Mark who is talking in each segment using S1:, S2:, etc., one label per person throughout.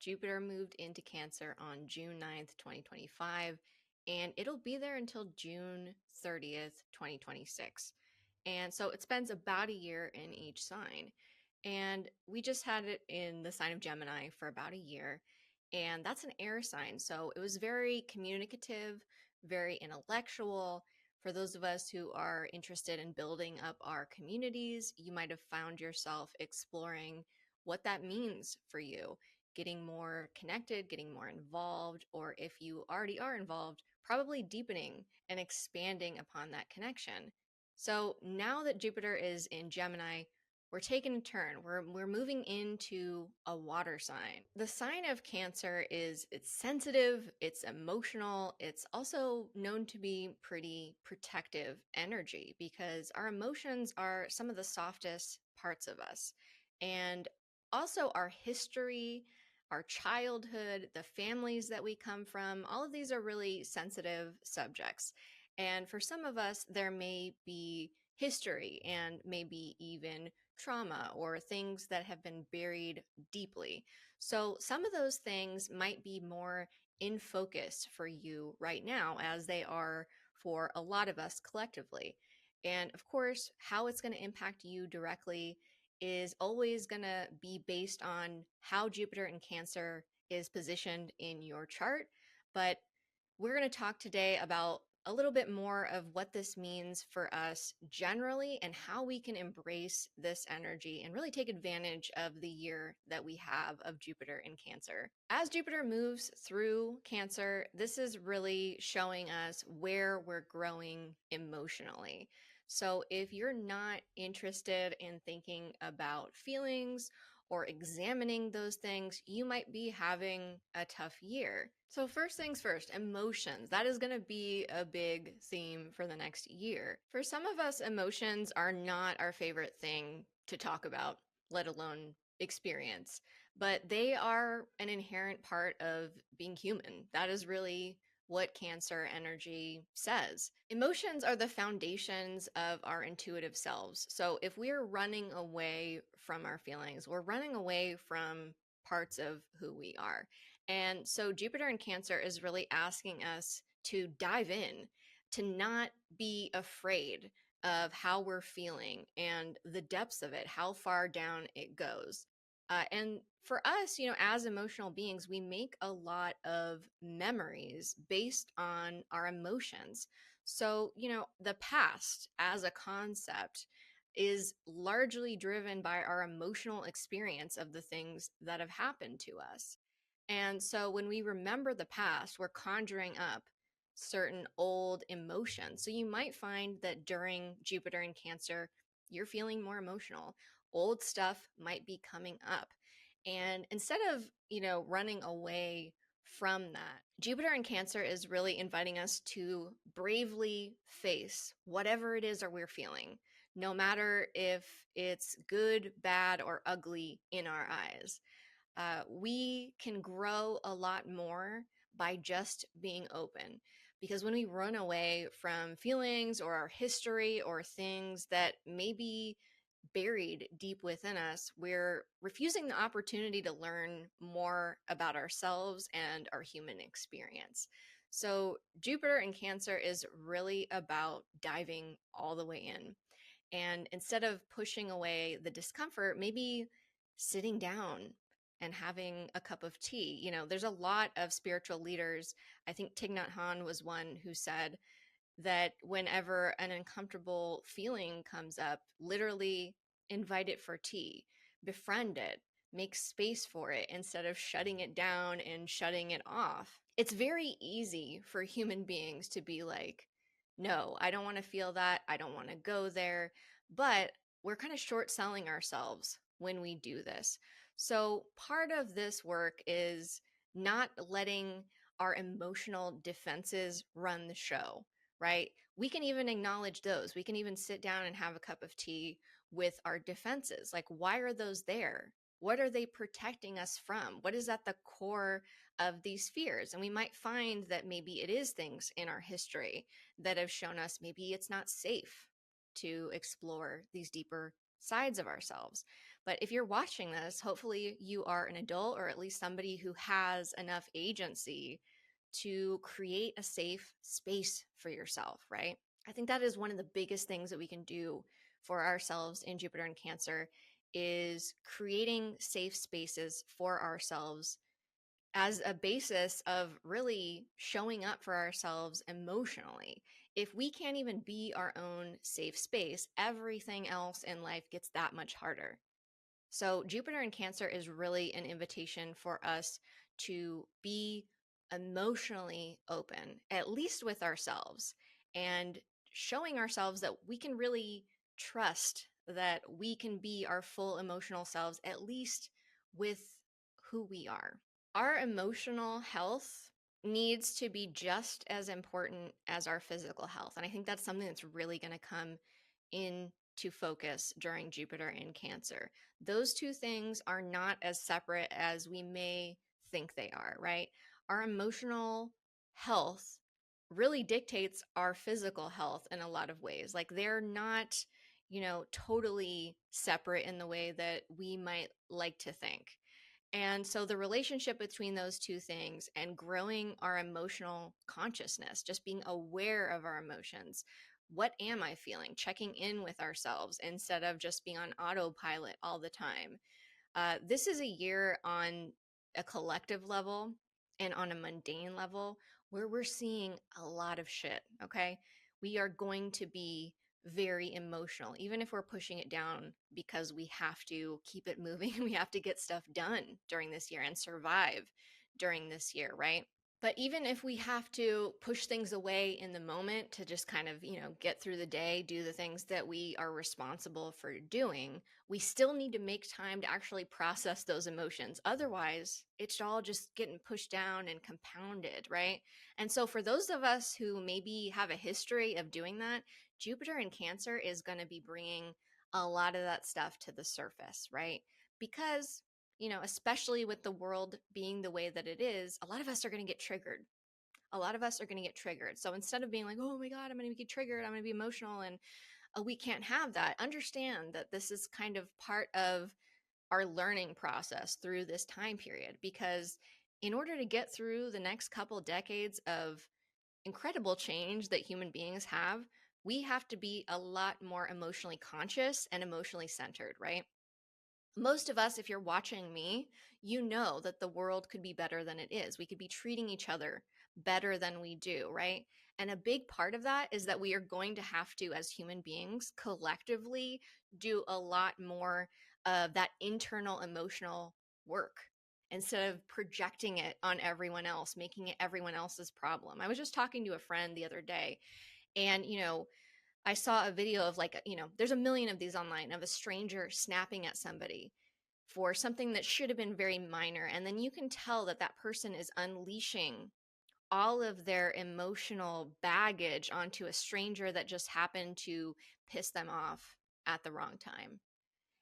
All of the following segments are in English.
S1: Jupiter moved into Cancer on June 9th, 2025, and it'll be there until June 30th, 2026. And so it spends about a year in each sign. And we just had it in the sign of Gemini for about a year. And that's an air sign. So it was very communicative, very intellectual. For those of us who are interested in building up our communities, you might have found yourself exploring what that means for you, getting more connected, getting more involved, or if you already are involved, probably deepening and expanding upon that connection. So now that Jupiter is in Gemini, we're taking a turn. We're moving into a water sign. The sign of Cancer it's sensitive, it's emotional, it's also known to be pretty protective energy because our emotions are some of the softest parts of us. And also our history, our childhood, the families that we come from, all of these are really sensitive subjects. And for some of us, there may be history and maybe even trauma or things that have been buried deeply. So some of those things might be more in focus for you right now, as they are for a lot of us collectively. And of course, how it's going to impact you directly is always going to be based on how Jupiter in Cancer is positioned in your chart. But we're going to talk today about a little bit more of what this means for us generally and how we can embrace this energy and really take advantage of the year that we have of Jupiter in Cancer. As Jupiter moves through Cancer, this is really showing us where we're growing emotionally. So if you're not interested in thinking about feelings or examining those things, you might be having a tough year. So first things first, emotions. That is going to be a big theme for the next year. For some of us, emotions are not our favorite thing to talk about, let alone experience, but they are an inherent part of being human. That is really what Cancer energy says. Emotions are the foundations of our intuitive selves. So if we're running away from our feelings, we're running away from parts of who we are. And so Jupiter in Cancer is really asking us to dive in, to not be afraid of how we're feeling and the depths of it, how far down it goes. And for us, as emotional beings, we make a lot of memories based on our emotions. So, the past as a concept is largely driven by our emotional experience of the things that have happened to us. And so when we remember the past, we're conjuring up certain old emotions. So you might find that during Jupiter in Cancer, you're feeling more emotional. Old stuff might be coming up. And instead of, running away from that, Jupiter in Cancer is really inviting us to bravely face whatever it is that we're feeling, no matter if it's good, bad, or ugly in our eyes. We can grow a lot more by just being open. Because when we run away from feelings or our history or things that may be buried deep within us, we're refusing the opportunity to learn more about ourselves and our human experience. So Jupiter in Cancer is really about diving all the way in. And instead of pushing away the discomfort, maybe sitting down and having a cup of tea. There's a lot of spiritual leaders. I think Thich Nhat Hanh was one who said that whenever an uncomfortable feeling comes up, literally invite it for tea, befriend it, make space for it instead of shutting it down and shutting it off. It's very easy for human beings to be like, no, I don't want to feel that. I don't want to go there. But we're kind of short selling ourselves when we do this. So part of this work is not letting our emotional defenses run the show, right? We can even acknowledge those. We can even sit down and have a cup of tea with our defenses. Like, why are those there? What are they protecting us from? What is at the core of these fears? And we might find that maybe it is things in our history that have shown us maybe it's not safe to explore these deeper sides of ourselves. But if you're watching this, hopefully you are an adult or at least somebody who has enough agency to create a safe space for yourself, right? I think that is one of the biggest things that we can do for ourselves in Jupiter and Cancer is creating safe spaces for ourselves as a basis of really showing up for ourselves emotionally. If we can't even be our own safe space, everything else in life gets that much harder. So, Jupiter in Cancer is really an invitation for us to be emotionally open, at least with ourselves, and showing ourselves that we can really trust that we can be our full emotional selves, at least with who we are. Our emotional health needs to be just as important as our physical health. And I think that's something that's really going to come into focus during Jupiter in Cancer. Those two things are not as separate as we may think they are, right? Our emotional health really dictates our physical health in a lot of ways. Like they're not, totally separate in the way that we might like to think. And so the relationship between those two things and growing our emotional consciousness, just being aware of our emotions. What am I feeling? Checking in with ourselves instead of just being on autopilot all the time. This is a year on a collective level and on a mundane level where we're seeing a lot of shit, okay? We are going to be very emotional, even if we're pushing it down because we have to keep it moving. We have to get stuff done during this year and survive during this year, right? But even if we have to push things away in the moment to just kind of, get through the day, do the things that we are responsible for doing, we still need to make time to actually process those emotions. Otherwise, it's all just getting pushed down and compounded, right? And so for those of us who maybe have a history of doing that, Jupiter in Cancer is going to be bringing a lot of that stuff to the surface, right? Because especially with the world being the way that it is, a lot of us are going to get triggered. A lot of us are going to get triggered. So instead of being like, oh my God, I'm going to get triggered, I'm going to be emotional, and we can't have that, understand that this is kind of part of our learning process through this time period. Because in order to get through the next couple decades of incredible change that human beings have, we have to be a lot more emotionally conscious and emotionally centered, right? Most of us, if you're watching me, you know that the world could be better than it is. We could be treating each other better than we do, right? And a big part of that is that we are going to have to, as human beings, collectively do a lot more of that internal emotional work instead of projecting it on everyone else, making it everyone else's problem. I was just talking to a friend the other day, and, I saw a video of like, there's a million of these online of a stranger snapping at somebody for something that should have been very minor. And then you can tell that that person is unleashing all of their emotional baggage onto a stranger that just happened to piss them off at the wrong time.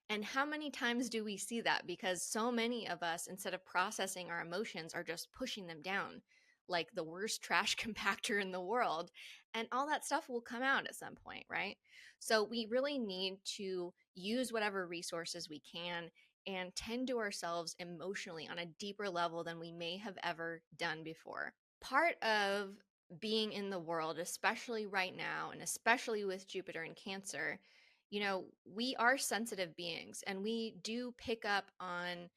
S1: And how many times do we see that? Because so many of us, instead of processing our emotions, are just pushing them down like the worst trash compactor in the world. And all that stuff will come out at some point, right? So we really need to use whatever resources we can and tend to ourselves emotionally on a deeper level than we may have ever done before. Part of being in the world, especially right now, and especially with Jupiter in Cancer, we are sensitive beings and we do pick up on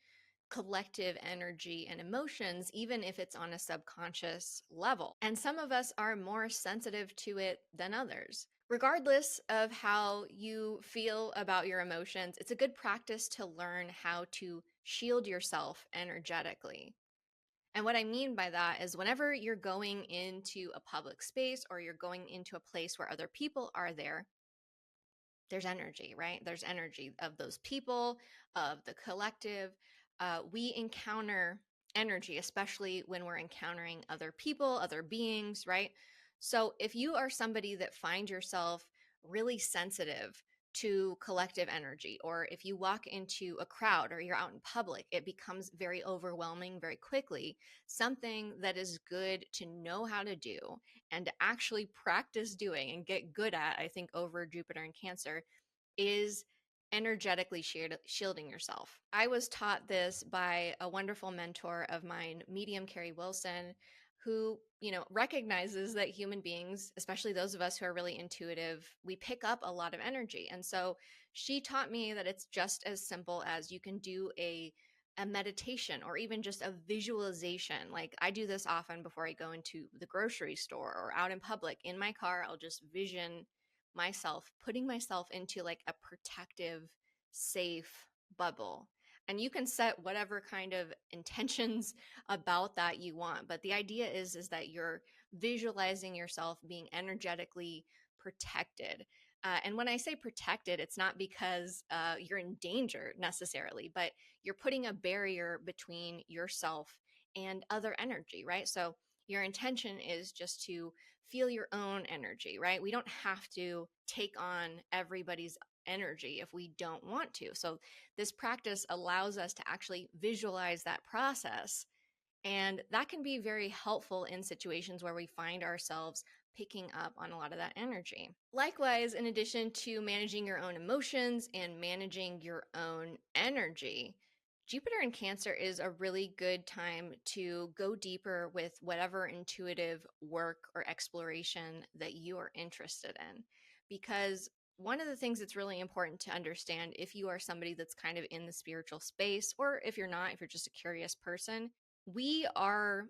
S1: collective energy and emotions, even if it's on a subconscious level. And some of us are more sensitive to it than others. Regardless of how you feel about your emotions, it's a good practice to learn how to shield yourself energetically. And what I mean by that is whenever you're going into a public space or you're going into a place where other people are there, there's energy, right? There's energy of those people, of the collective. We encounter energy, especially when we're encountering other people, other beings, right? So if you are somebody that finds yourself really sensitive to collective energy, or if you walk into a crowd or you're out in public, it becomes very overwhelming very quickly. Something that is good to know how to do and to actually practice doing and get good at, I think, over Jupiter and Cancer is energetically shielding yourself. I was taught this by a wonderful mentor of mine, medium Carrie Wilson, who, recognizes that human beings, especially those of us who are really intuitive, we pick up a lot of energy. And so she taught me that it's just as simple as you can do a meditation or even just a visualization. Like I do this often before I go into the grocery store or out in public. In my car, I'll just vision myself putting myself into like a protective, safe bubble. And you can set whatever kind of intentions about that you want, but the idea is that you're visualizing yourself being energetically protected. And when I say protected, it's not because you're in danger necessarily, but you're putting a barrier between yourself and other energy, right? So your intention is just to feel your own energy, right? We don't have to take on everybody's energy if we don't want to. So this practice allows us to actually visualize that process. And that can be very helpful in situations where we find ourselves picking up on a lot of that energy. Likewise, in addition to managing your own emotions and managing your own energy, Jupiter in Cancer is a really good time to go deeper with whatever intuitive work or exploration that you are interested in. Because one of the things that's really important to understand if you are somebody that's kind of in the spiritual space, or if you're not, if you're just a curious person, we are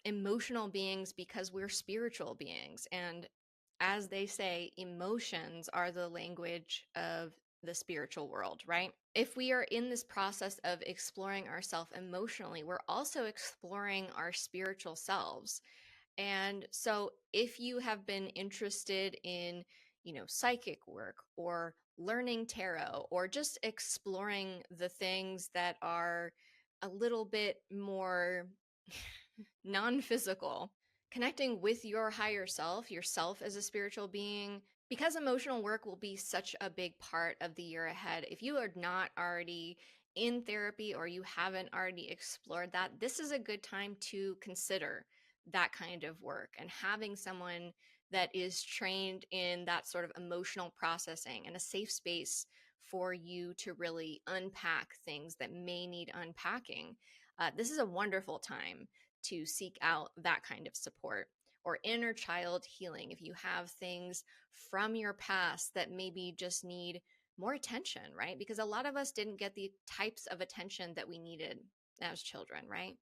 S1: emotional beings because we're spiritual beings. And as they say, emotions are the language of the spiritual world, right? If we are in this process of exploring ourselves emotionally, we're also exploring our spiritual selves. And so if you have been interested in, psychic work or learning tarot or just exploring the things that are a little bit more non-physical, connecting with your higher self, yourself as a spiritual being, because emotional work will be such a big part of the year ahead. If you are not already in therapy or you haven't already explored that, this is a good time to consider that kind of work and having someone that is trained in that sort of emotional processing and a safe space for you to really unpack things that may need unpacking. This is a wonderful time to seek out that kind of support. Or inner child healing, if you have things from your past that maybe just need more attention, right? Because a lot of us didn't get the types of attention that we needed as children, right?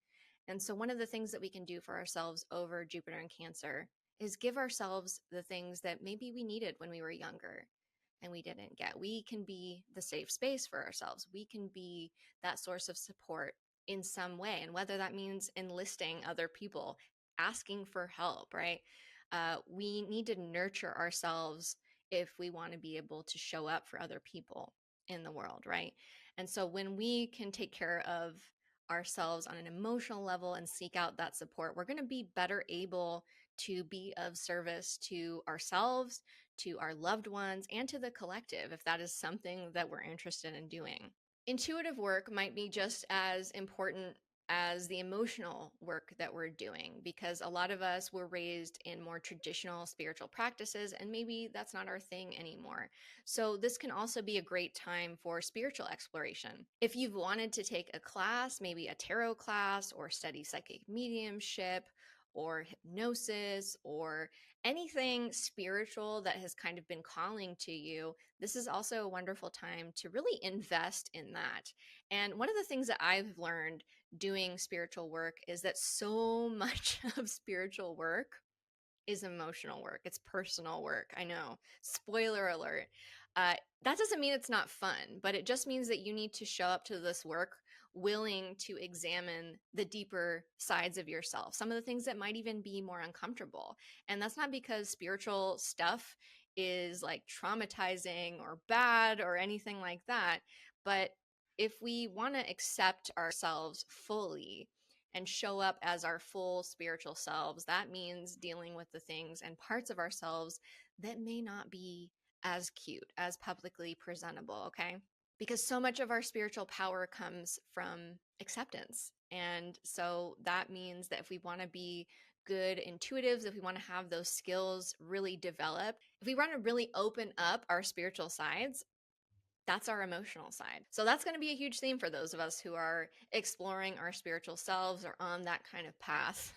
S1: And so one of the things that we can do for ourselves over Jupiter and Cancer is give ourselves the things that maybe we needed when we were younger and we didn't get. We can be the safe space for ourselves. We can be that source of support in some way. And whether that means enlisting other people, asking for help, right? We need to nurture ourselves if we want to be able to show up for other people in the world, right? And so when we can take care of ourselves on an emotional level and seek out that support, we're going to be better able to be of service to ourselves, to our loved ones, and to the collective if that is something that we're interested in doing. Intuitive work might be just as important as the emotional work that we're doing, because a lot of us were raised in more traditional spiritual practices and maybe that's not our thing anymore. So this can also be a great time for spiritual exploration. If you've wanted to take a class, maybe a tarot class, or study psychic mediumship or hypnosis or anything spiritual that has kind of been calling to you, this is also a wonderful time to really invest in that. And one of the things that I've learned doing spiritual work is that so much of spiritual work is emotional work. It's personal work. I know. Spoiler alert. That doesn't mean it's not fun, but it just means that you need to show up to this work willing to examine the deeper sides of yourself, some of the things that might even be more uncomfortable. And that's not because spiritual stuff is like traumatizing or bad or anything like that. But if we want to accept ourselves fully and show up as our full spiritual selves, that means dealing with the things and parts of ourselves that may not be as cute, as publicly presentable, okay? Because so much of our spiritual power comes from acceptance. And so that means that if we want to be good intuitives, if we want to have those skills really developed, if we want to really open up our spiritual sides, That's our emotional side. So that's going to be a huge theme for those of us who are exploring our spiritual selves or on that kind of path.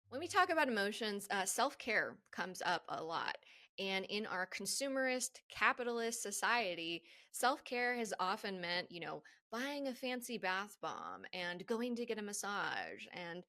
S1: When we talk about emotions, self care comes up a lot. And in our consumerist, capitalist society, self care has often meant, buying a fancy bath bomb and going to get a massage and,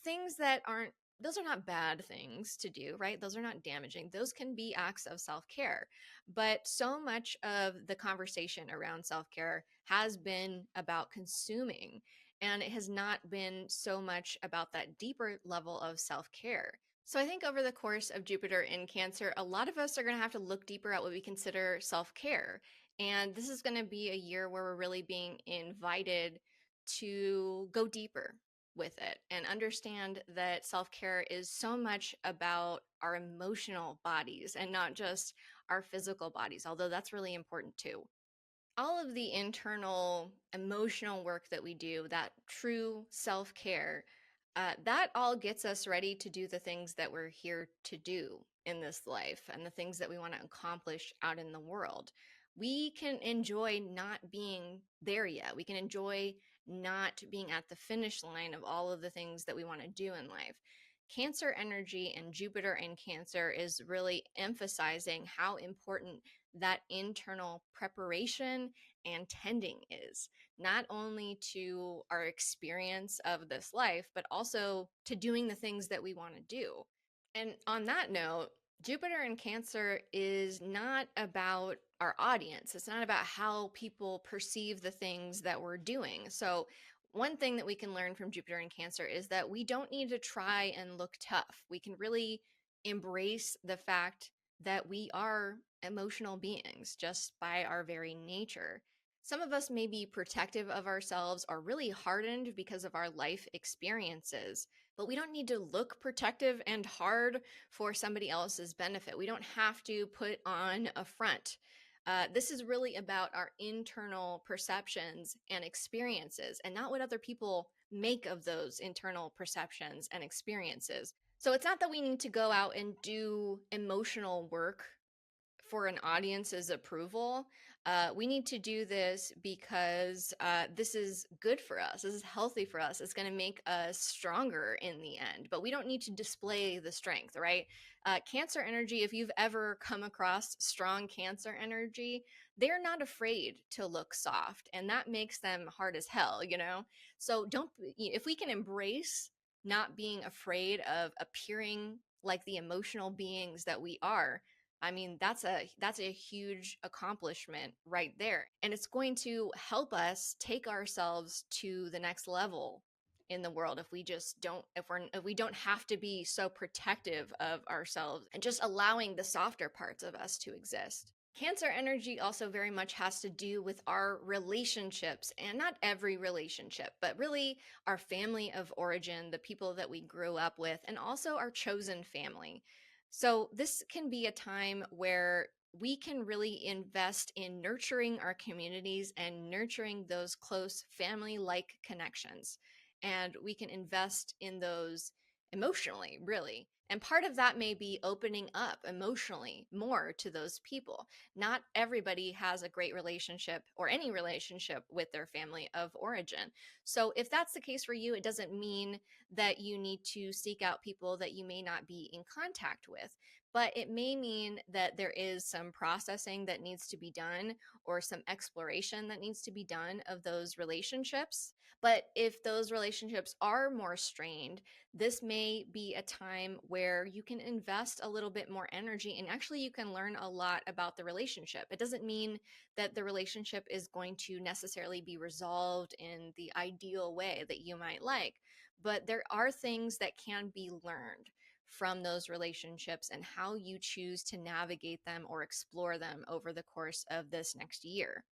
S1: things that aren't, those are not bad things to do, right? Those are not damaging. Those can be acts of self care. But so much of the conversation around self care has been about consuming, and it has not been so much about that deeper level of self care. So I think over the course of Jupiter in Cancer, a lot of us are going to have to look deeper at what we consider self care. And this is going to be a year where we're really being invited to go deeper with it and understand that self care is so much about our emotional bodies and not just our physical bodies, although that's really important too. All of the internal emotional work that we do, that true self care, that all gets us ready to do the things that we're here to do in this life and the things that we want to accomplish out in the world. We can enjoy not being there yet. We can enjoy not being at the finish line of all of the things that we want to do in life. Cancer energy and Jupiter in Cancer is really emphasizing how important that internal preparation and tending is, not only to our experience of this life, but also to doing the things that we want to do. And on that note, Jupiter in Cancer is not about our audience. It's not about how people perceive the things that we're doing. So, one thing that we can learn from Jupiter in Cancer is that we don't need to try and look tough. We can really embrace the fact that we are emotional beings just by our very nature. Some of us may be protective of ourselves or really hardened because of our life experiences, but we don't need to look protective and hard for somebody else's benefit. We don't have to put on a front. This is really about our internal perceptions and experiences and not what other people make of those internal perceptions and experiences. So it's not that we need to go out and do emotional work for an audience's approval. We need to do this because this is good for us. This is healthy for us. It's going to make us stronger in the end. But we don't need to display the strength, right? Cancer energy, if you've ever come across strong Cancer energy, they're not afraid to look soft. And that makes them hard as hell. So if we can embrace not being afraid of appearing like the emotional beings that we are, I mean, that's a huge accomplishment right there. And it's going to help us take ourselves to the next level in the world if we just don't if we don't have to be so protective of ourselves and just allowing the softer parts of us to exist. Cancer energy also very much has to do with our relationships, and not every relationship, but really our family of origin, the people that we grew up with, and also our chosen family. So, this can be a time where we can really invest in nurturing our communities and nurturing those close family like connections. And we can invest in those emotionally, really. And part of that may be opening up emotionally more to those people. Not everybody has a great relationship or any relationship with their family of origin. So, if that's the case for you, it doesn't mean that you need to seek out people that you may not be in contact with. But it may mean that there is some processing that needs to be done or some exploration that needs to be done of those relationships. But if those relationships are more strained, this may be a time where you can invest a little bit more energy and actually you can learn a lot about the relationship. It doesn't mean that the relationship is going to necessarily be resolved in the ideal way that you might like, but there are things that can be learned from those relationships and how you choose to navigate them or explore them over the course of this next year.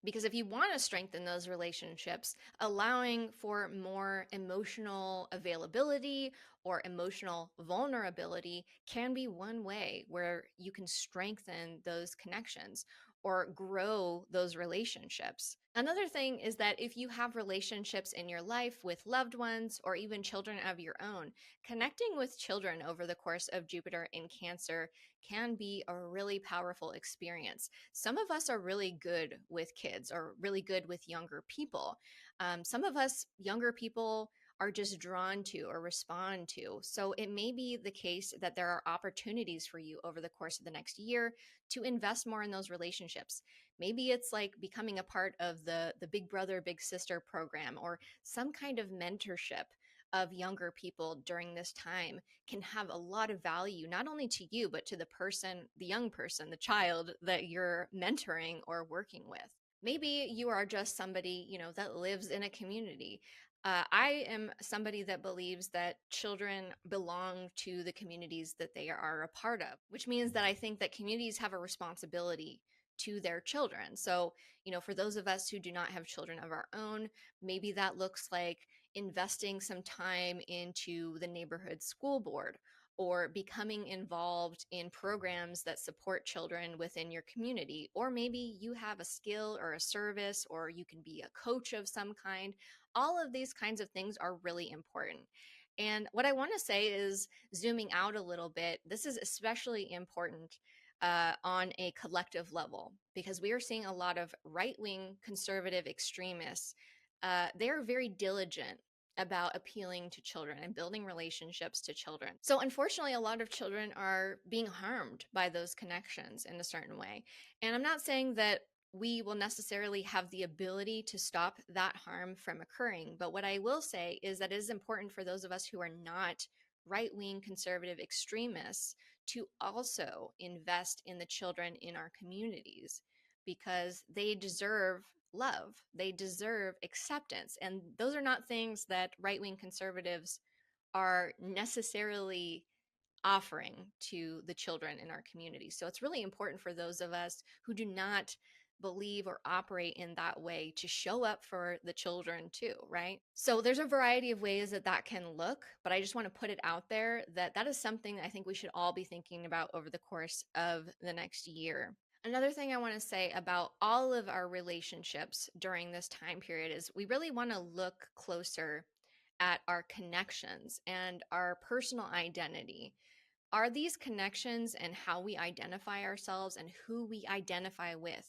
S1: Because if you want to strengthen those relationships, allowing for more emotional availability or emotional vulnerability can be one way where you can strengthen those connections or grow those relationships. Another thing is that if you have relationships in your life with loved ones or even children of your own, connecting with children over the course of Jupiter in Cancer can be a really powerful experience. Some of us are really good with kids or really good with younger people. Some of us younger people are just drawn to or respond to. So it may be the case that there are opportunities for you over the course of the next year to invest more in those relationships. Maybe it's like becoming a part of the Big Brother, Big Sister program or some kind of mentorship of younger people during this time can have a lot of value, not only to you, but to the person, the young person, the child that you're mentoring or working with. Maybe you are just somebody, that lives in a community. I am somebody that believes that children belong to the communities that they are a part of, which means that I think that communities have a responsibility to their children. So, for those of us who do not have children of our own, maybe that looks like investing some time into the neighborhood school board or becoming involved in programs that support children within your community. Or maybe you have a skill or a service, or you can be a coach of some kind. All of these kinds of things are really important. And what I want to say is, zooming out a little bit, this is especially important on a collective level because we are seeing a lot of right wing conservative extremists. They are very diligent about appealing to children and building relationships to children. So, unfortunately, a lot of children are being harmed by those connections in a certain way. And I'm not saying that we will necessarily have the ability to stop that harm from occurring. But what I will say is that it is important for those of us who are not right wing conservative extremists to also invest in the children in our communities because they deserve love. They deserve acceptance. And those are not things that right wing conservatives are necessarily offering to the children in our community. So it's really important for those of us who do not believe or operate in that way to show up for the children too, right? So there's a variety of ways that that can look, but I just want to put it out there that that is something that I think we should all be thinking about over the course of the next year. Another thing I want to say about all of our relationships during this time period is we really want to look closer at our connections and our personal identity. Are these connections and how we identify ourselves and who we identify with,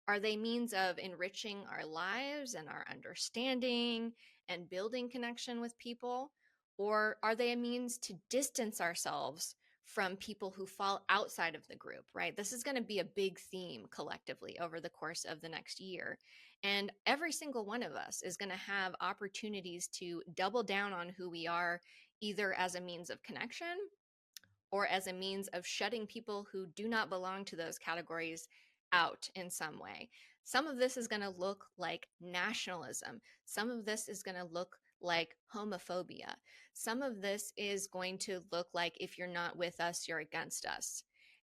S1: are they means of enriching our lives and our understanding and building connection with people? Or are they a means to distance ourselves from people who fall outside of the group, right? This is going to be a big theme collectively over the course of the next year. And every single one of us is going to have opportunities to double down on who we are, either as a means of connection or as a means of shutting people who do not belong to those categories out in some way. Some of this is going to look like nationalism. Some of this is going to look like homophobia. Some of this is going to look like if you're not with us, you're against us.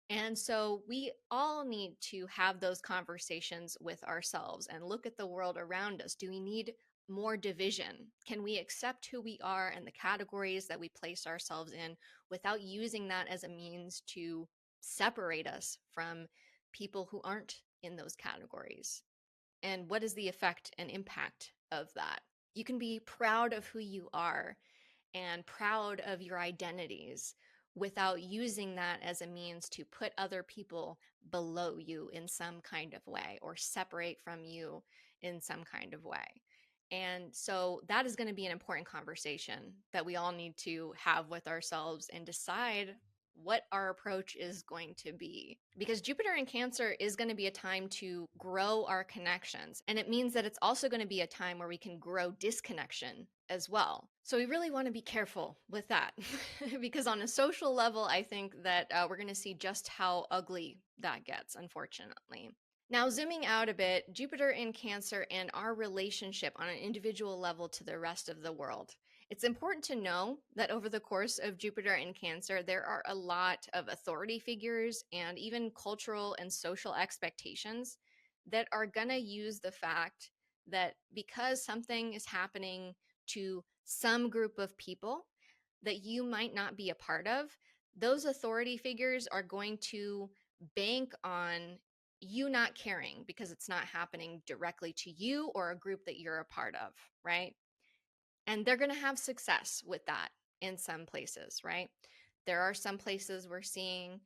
S1: And so we all need to have those conversations with ourselves and look at the world around us. Do we need more division? Can we accept who we are and the categories that we place ourselves in without using that as a means to separate us from people who aren't in those categories? And what is the effect and impact of that? You can be proud of who you are and proud of your identities without using that as a means to put other people below you in some kind of way or separate from you in some kind of way. And so that is going to be an important conversation that we all need to have with ourselves and decide what our approach is going to be. Because Jupiter in Cancer is going to be a time to grow our connections. And it means that it's also going to be a time where we can grow disconnection as well. So we really want to be careful with that. Because on a social level, I think that we're going to see just how ugly that gets, unfortunately. Now, zooming out a bit, Jupiter in Cancer and our relationship on an individual level to the rest of the world. It's important to know that over the course of Jupiter in Cancer, there are a lot of authority figures and even cultural and social expectations that are going to use the fact that because something is happening to some group of people, that you might not be a part of, those authority figures are going to bank on you not caring because it's not happening directly to you or a group that you're a part of, right? And they're going to have success with that in some places, right? There are some places we're seeing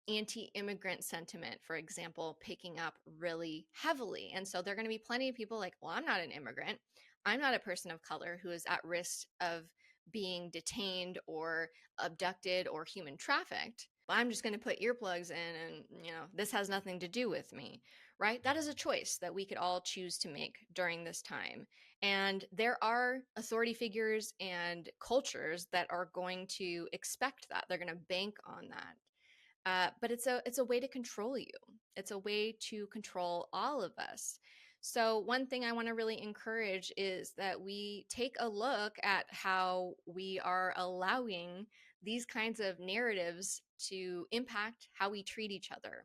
S1: anti-immigrant sentiment, for example, picking up really heavily. And so there are going to be plenty of people like, well, I'm not an immigrant. I'm not a person of color who is at risk of being detained or abducted or human trafficked. But I'm just going to put earplugs in and, this has nothing to do with me, right? That is a choice that we could all choose to make during this time. And there are authority figures and cultures that are going to expect that. They're going to bank on that. But it's a way to control you. It's a way to control all of us. So one thing I want to really encourage is that we take a look at how we are allowing these kinds of narratives to impact how we treat each other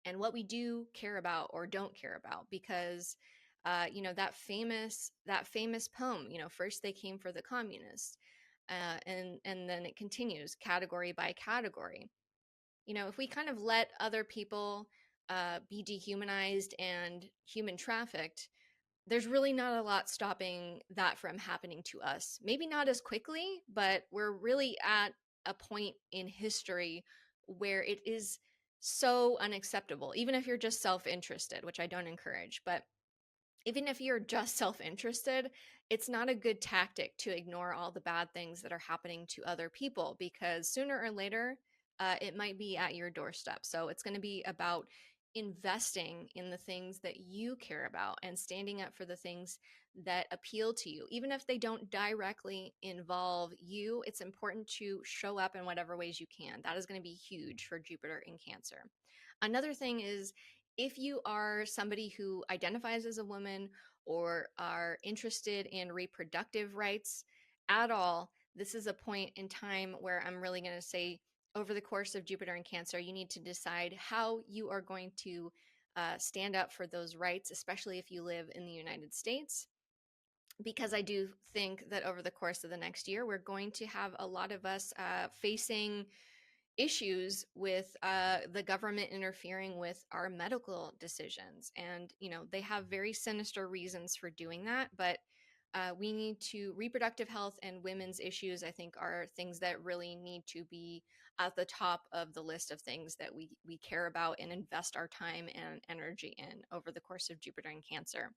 S1: and what we do care about or don't care about. Because that famous poem, first they came for the communists, and then it continues category by category. If we kind of let other people be dehumanized and human trafficked, there's really not a lot stopping that from happening to us. Maybe not as quickly, but we're really at a point in history where it is so unacceptable, even if you're just self-interested, which I don't encourage. But even if you're just self-interested, it's not a good tactic to ignore all the bad things that are happening to other people, because sooner or later, it might be at your doorstep. So it's going to be about investing in the things that you care about and standing up for the things that appeal to you. Even if they don't directly involve you, it's important to show up in whatever ways you can. That is going to be huge for Jupiter in Cancer. Another thing is, if you are somebody who identifies as a woman or are interested in reproductive rights at all, this is a point in time where I'm really going to say, over the course of Jupiter and Cancer, you need to decide how you are going to stand up for those rights, especially if you live in the United States. Because I do think that over the course of the next year, we're going to have a lot of us facing issues with the government interfering with our medical decisions. And, they have very sinister reasons for doing that. But we need to, reproductive health and women's issues, I think, are things that really need to be at the top of the list of things that we care about and invest our time and energy in over the course of Jupiter and Cancer.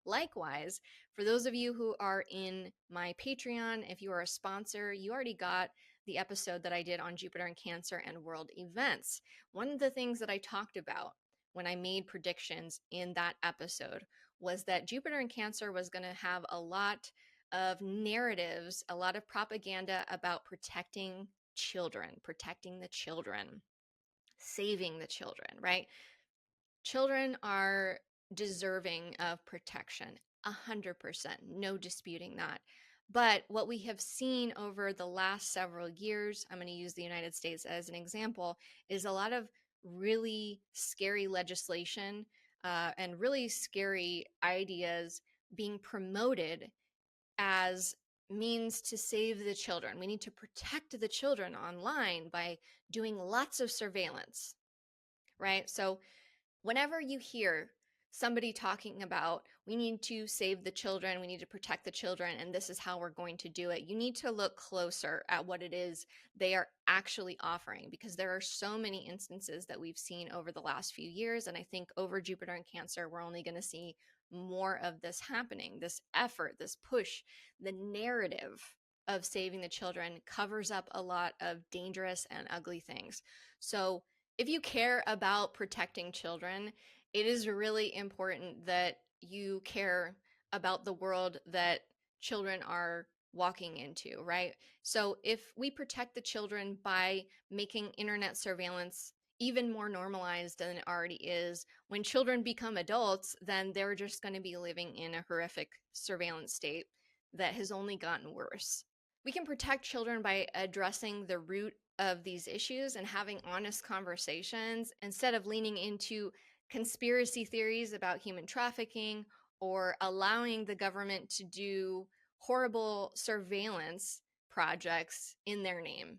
S1: Likewise, for those of you who are in my Patreon, if you are a sponsor, you already got the episode that I did on Jupiter and Cancer and world events. One of the things that I talked about when I made predictions in that episode was that Jupiter and Cancer was going to have a lot of narratives, a lot of propaganda about protecting children, protecting the children, saving the children, right? Children are deserving of protection, 100%, no disputing that. But what we have seen over the last several years, I'm going to use the United States as an example, is a lot of really scary legislation and really scary ideas being promoted as means to save the children. We need to protect the children online by doing lots of surveillance, right? So whenever you hear somebody talking about we need to save the children, we need to protect the children, and this is how we're going to do it, you need to look closer at what it is they are actually offering, because there are so many instances that we've seen over the last few years. And I think over Jupiter and Cancer, we're only going to see more of this happening, this effort, this push. The narrative of saving the children covers up a lot of dangerous and ugly things. So if you care about protecting children, it is really important that you care about the world that children are walking into, right? So if we protect the children by making internet surveillance even more normalized than it already is, when children become adults, then they're just going to be living in a horrific surveillance state that has only gotten worse. We can protect children by addressing the root of these issues and having honest conversations instead of leaning into conspiracy theories about human trafficking or allowing the government to do horrible surveillance projects in their name.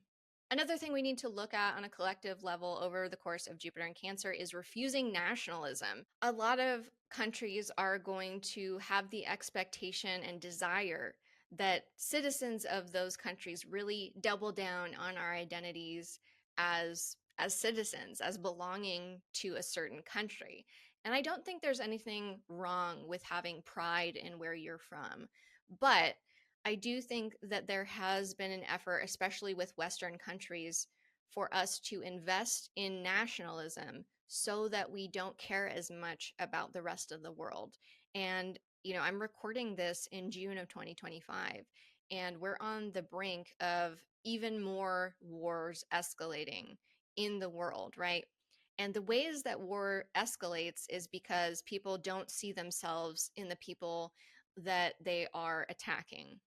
S1: Another thing we need to look at on a collective level over the course of Jupiter and Cancer is refusing nationalism. A lot of countries are going to have the expectation and desire that citizens of those countries really double down on our identities as citizens, as belonging to a certain country. And I don't think there's anything wrong with having pride in where you're from. But I do think that there has been an effort, especially with Western countries, for us to invest in nationalism so that we don't care as much about the rest of the world. And, I'm recording this in June of 2025, and we're on the brink of even more wars escalating in the world, right? And the ways that war escalates is because people don't see themselves in the people that they are attacking.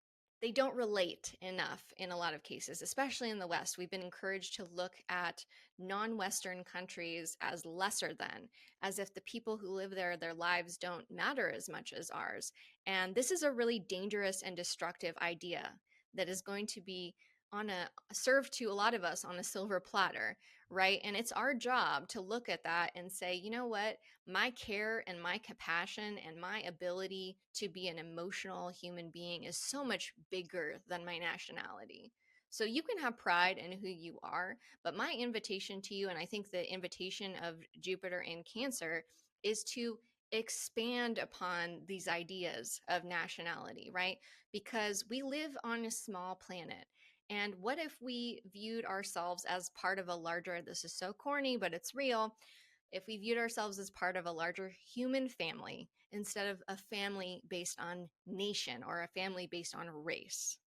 S1: They don't relate enough in a lot of cases, especially in the West. We've been encouraged to look at non-Western countries as lesser than, as if the people who live there, their lives don't matter as much as ours. And this is a really dangerous and destructive idea that is going to be served to a lot of us on a silver platter, right? And it's our job to look at that and say, you know what? My care and my compassion and my ability to be an emotional human being is so much bigger than my nationality. So you can have pride in who you are, but my invitation to you, and I think the invitation of Jupiter in Cancer, is to expand upon these ideas of nationality, right? Because we live on a small planet. And what if we viewed ourselves as part of a larger, this is so corny, but it's real, if we viewed ourselves as part of a larger human family instead of a family based on nation or a family based on race?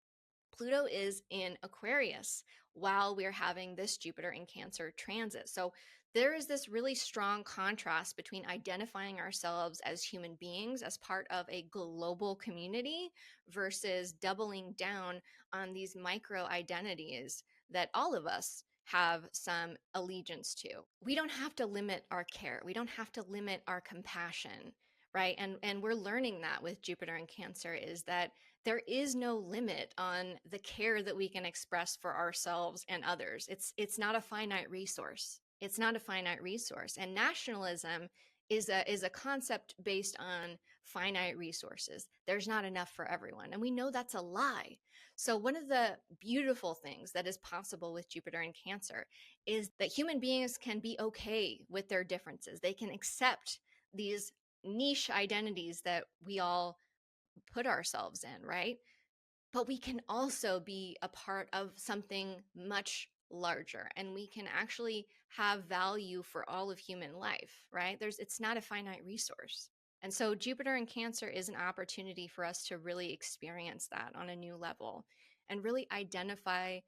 S1: Pluto is in Aquarius while we're having this Jupiter in Cancer transit. So there is this really strong contrast between identifying ourselves as human beings, as part of a global community, versus doubling down on these micro identities that all of us have some allegiance to. We don't have to limit our care. We don't have to limit our compassion, right? And we're learning that with Jupiter in Cancer, is that there is no limit on the care that we can express for ourselves and others. It's not a finite resource. It's not a finite resource. And nationalism is a concept based on finite resources. There's not enough for everyone. And we know that's a lie. So one of the beautiful things that is possible with Jupiter in Cancer is that human beings can be okay with their differences. They can accept these niche identities that we all put ourselves in, right? But we can also be a part of something much larger, and we can actually have value for all of human life, right? It's not a finite resource. And so Jupiter in Cancer is an opportunity for us to really experience that on a new level and really identify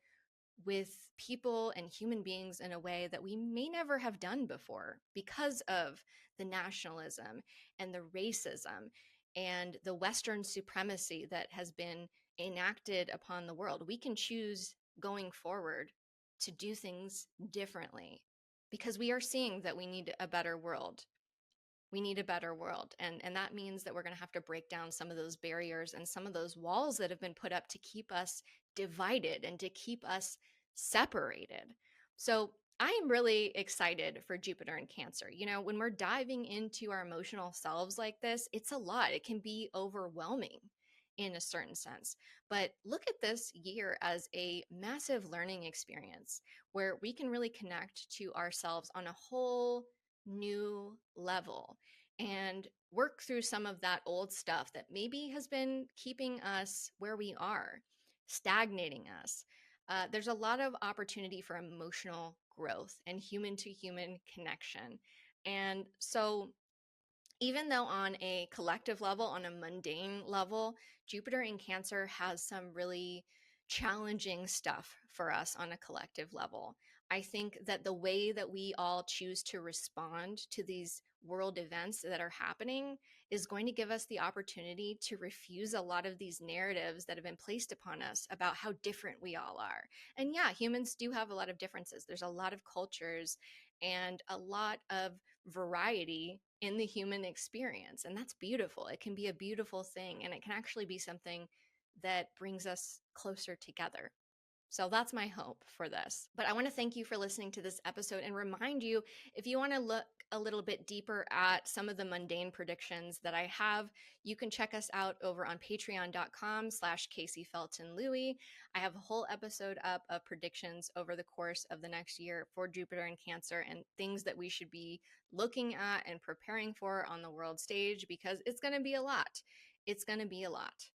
S1: with people and human beings in a way that we may never have done before because of the nationalism and the racism and the Western supremacy that has been enacted upon the world. We can choose going forward to do things differently because we are seeing that we need a better world. We need a better world. And that means that we're going to have to break down some of those barriers and some of those walls that have been put up to keep us divided and to keep us separated. So I am really excited for Jupiter in Cancer. When we're diving into our emotional selves like this, it's a lot. It can be overwhelming in a certain sense. But look at this year as a massive learning experience where we can really connect to ourselves on a whole new level and work through some of that old stuff that maybe has been keeping us where we are, stagnating us. There's a lot of opportunity for emotional growth and human to human connection. And so even though on a collective level, on a mundane level, Jupiter in Cancer has some really challenging stuff for us on a collective level. I think that the way that we all choose to respond to these world events that are happening is going to give us the opportunity to refuse a lot of these narratives that have been placed upon us about how different we all are. And yeah, humans do have a lot of differences. There's a lot of cultures and a lot of variety in the human experience. And that's beautiful. It can be a beautiful thing, and it can actually be something that brings us closer together. So that's my hope for this. But I want to thank you for listening to this episode and remind you, if you want to look a little bit deeper at some of the mundane predictions that I have, you can check us out over on patreon.com/Kaycee Felton-Lui. I have a whole episode up of predictions over the course of the next year for Jupiter and Cancer and things that we should be looking at and preparing for on the world stage, because it's going to be a lot. It's going to be a lot.